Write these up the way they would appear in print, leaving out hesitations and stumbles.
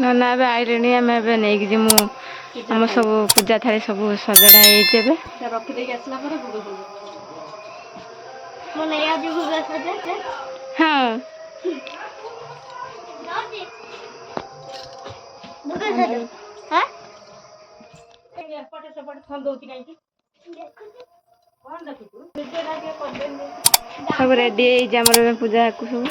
ना ए आइले आम नहीं जिमु आम सब पूजा थाली सब सजड़ा हो रखी आसला हाँ सब रेडी है पूजा को सब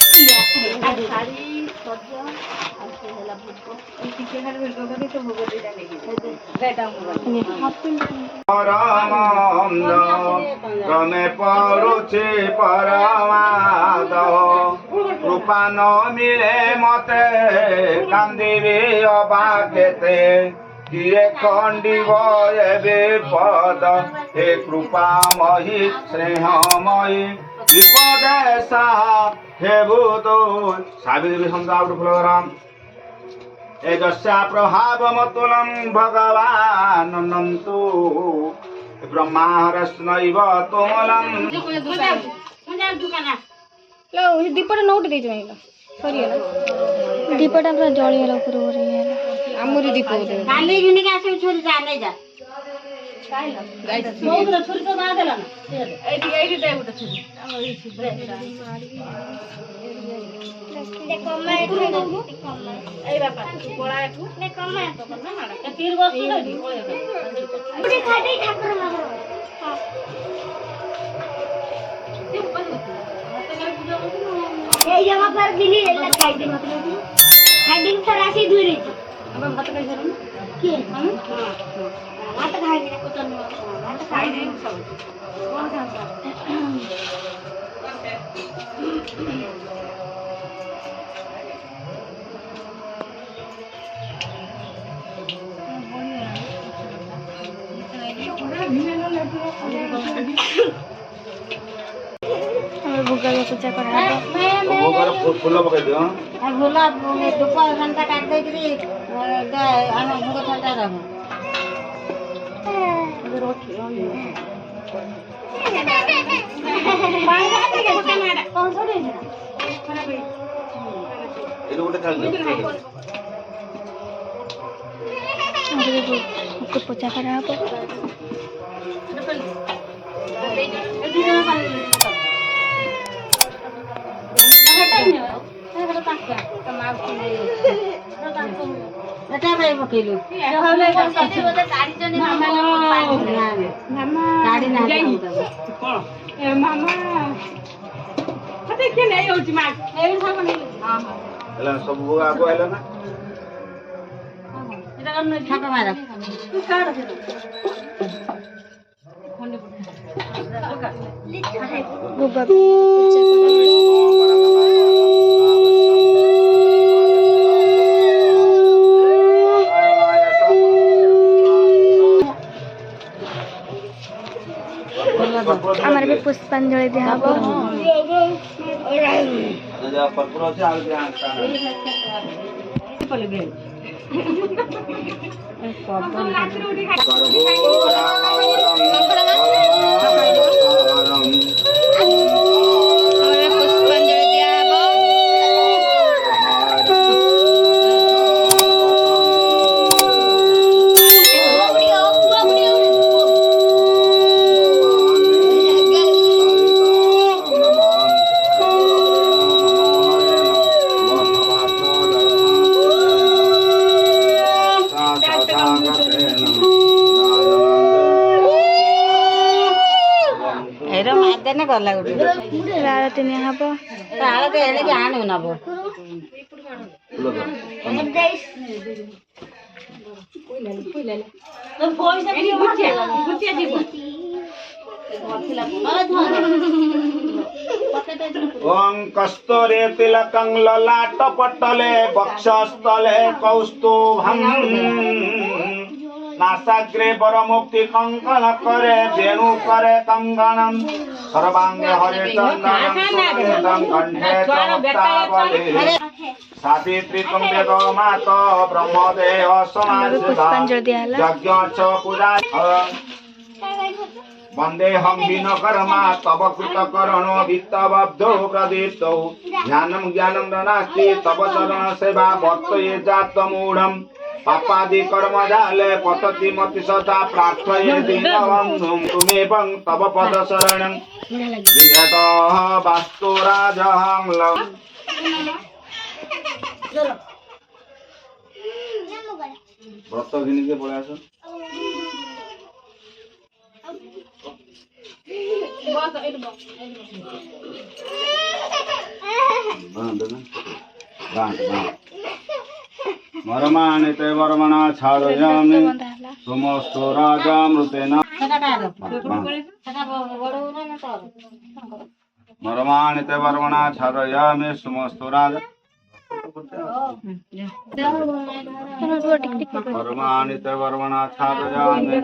रमे पड़ुछे परमाद कृपा न मिले मते कांदिबी अबाकेते किए खंडिब एबे पद हे कृपामयी स्नेहमयी विपदेशा हे भूतो सावित्री संध्या फुलराम एजस्या प्रभावमतुलं भगवान् नन्तु ब्रह्माहरस्नैव तोमलं दीपटा नोट दे सरी दीपटा पूरा जळीगला ऊपर आमरी दीप काले घिनी के आसे छोरी जाने जा बहुत छोरी तो बादला ना एडी दे उठ छोरी आमरी छिब्रे ले कम्मा ए बापा कोळा एठू ले कम्मा तो करना माडा ए तीर वस्तु दे पुडी खाडी ठाकुर मारो हां ए जमा पर बिली ले खाई दे मतलब खाई तर आसी दूर अब भात खाई जरूर के हम हां भात खाई दे को तन भात खाई दे सब कौन खाता भूगा पूजा कर फूल पकड़ दियो भोला दोपहर घंटा काट दे करी हम भूगा ठंडा रहो रोटी कौन सा दे ये गोटे थाल को पूजा करा हो भाई पकेलु गाड़ी मामा देखिए नहीं होची मां सब आगो आइला ना এটা কোন ঠাকা মারা তুই কাট দে बुबा पूजा हमारे भी पुष्पांजलि दिया गला गुटे आरती ने हबो आरती हेले के आनु नबो तो पैसा भी गुटिया जीव ओं कस्तूरे तिलकं ललाट पटले वक्षस्थले कौस्तुभम् नासाग्रे वरमुक्ति कंकण करे वेणु करे कंगणम सर्वांगे हरे चंदनम कंठे चमत्तावली सावित्री तुम वेद माता ब्रह्मदेव समाज यज्ञ च पूजा वन्देऽहं विनकर्मा तव कृतकरणो वित्तबद्धो प्रदीप्तौ ज्ञानं ज्ञानं न नास्ति तव चरणसेवा वर्तये जातमूढम् पापादि कर्मजाले पतति मति सदा प्रार्थये दीनबन्धुं तुमेवं तव पदशरणं विगतः वास्तु राजहं व्रत घिनी के बोले आसो मरमाणिते वर्मणा छादयामि समस्तो राजामृतेन मरमाणिते वर्मणा छादयामि समस्तो राजा वर्माणित वर्मणा छादयामि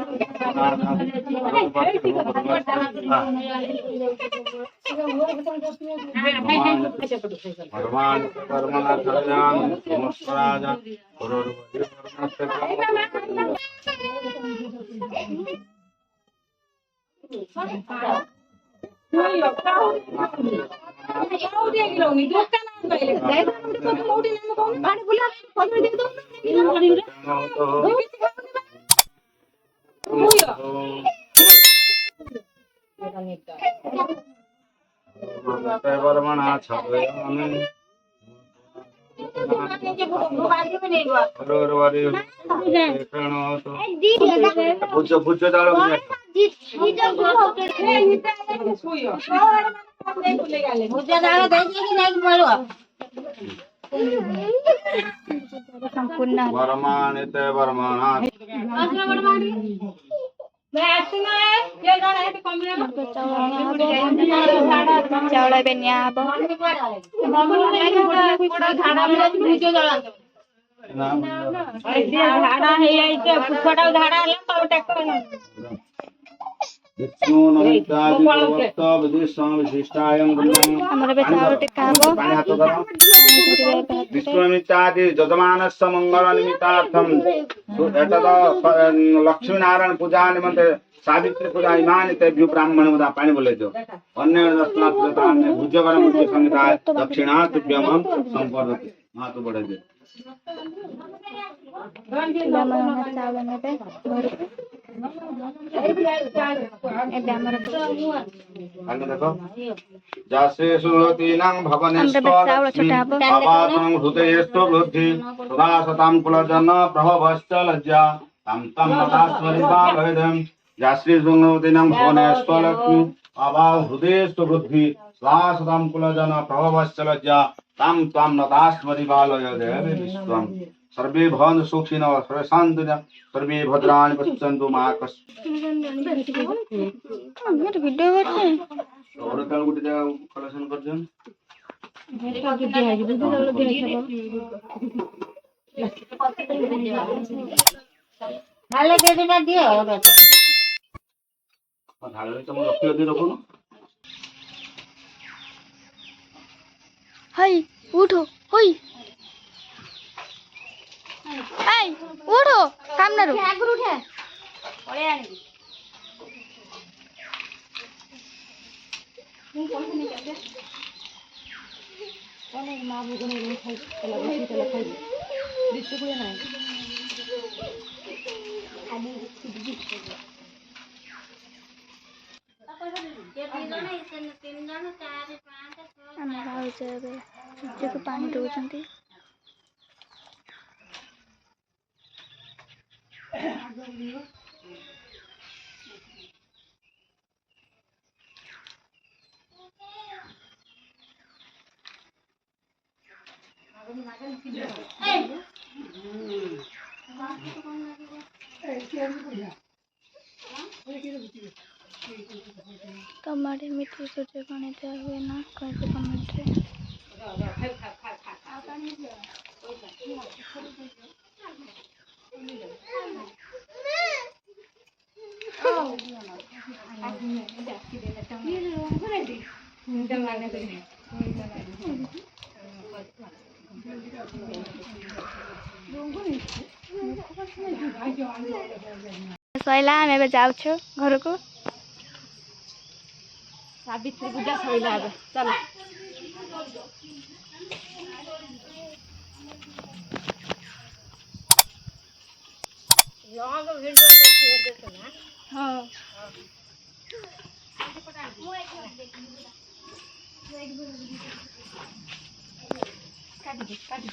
वर्माणित वर्मणा छादयामि समस्त राजा वर्मणा छादयामि वर्माणित वर्मणा चाउल ଏବେ ନିଆ ହବ ଝାଡା ହେଇଯାଇଛି ପୁଅଟାକୁ ଝାଡା ହେଲା ତ ଆମର ଏବେ ଚାଉଳ ଟେକା ହବ विष्णुनिमित्तादि यजमानस्य मंगल निमित्तार्थम लक्ष्मी नारायण पूजा निमंत्रे सावित्री पूजा इमानि तेभ्यो ब्राह्मण मुदा पानी बोले जो अन्य दर्शनाथ प्रदान में भुजगण मुख्य संहिता दक्षिणार्थभ्यम संपर्दति मातु बढ़े जे ଚାଉଳ ନେବେ ଘରକୁ ଏବେ ଆମର आगे देखो जासे सुरतीनां भवनेस्त्वं हृदयेस्तु बुद्धि सदा सतां कुलजन प्रभवश्च लज्जा तं तं नतास्मरिपालयदं जाश्री सुरतीनां भवनेस्त्वलक्ष्मी अभाव हृदयेस्तु बुद्धि सदा सतां कुलजन प्रभवश्च लज्जा तं तं नतास्मरिपालयदेव विश्वं सर्वे भवन्तु सुखिनः सर्वे सन्तु सर्वे भद्राणि पश्यन्तु मा कश्चित् वीडियो करते और कल गुटे जा कलेक्शन कर जन हाले बेटा दियो धाले तुम रखियो दे रखो ना हाय उठो होई आई उठो काम न रो आगुर उठे पळे आनी अनेक मां बुगने रे खाई चला बसी चला खाई दिसु को नाही आनी ଆମର ହଉଛି ଏବେ ସୂର୍ଯ୍ୟକୁ ପାଣି ଦଉଛନ୍ତି टमाटे मीठे सूर्य पानी दिया हुए ना कैसे कमेंट है सैला आम ए जाऊँ घर को सावित्री पूजा सइला अब चल यहाँ को वीडियो करते थे ना हाँ काट दे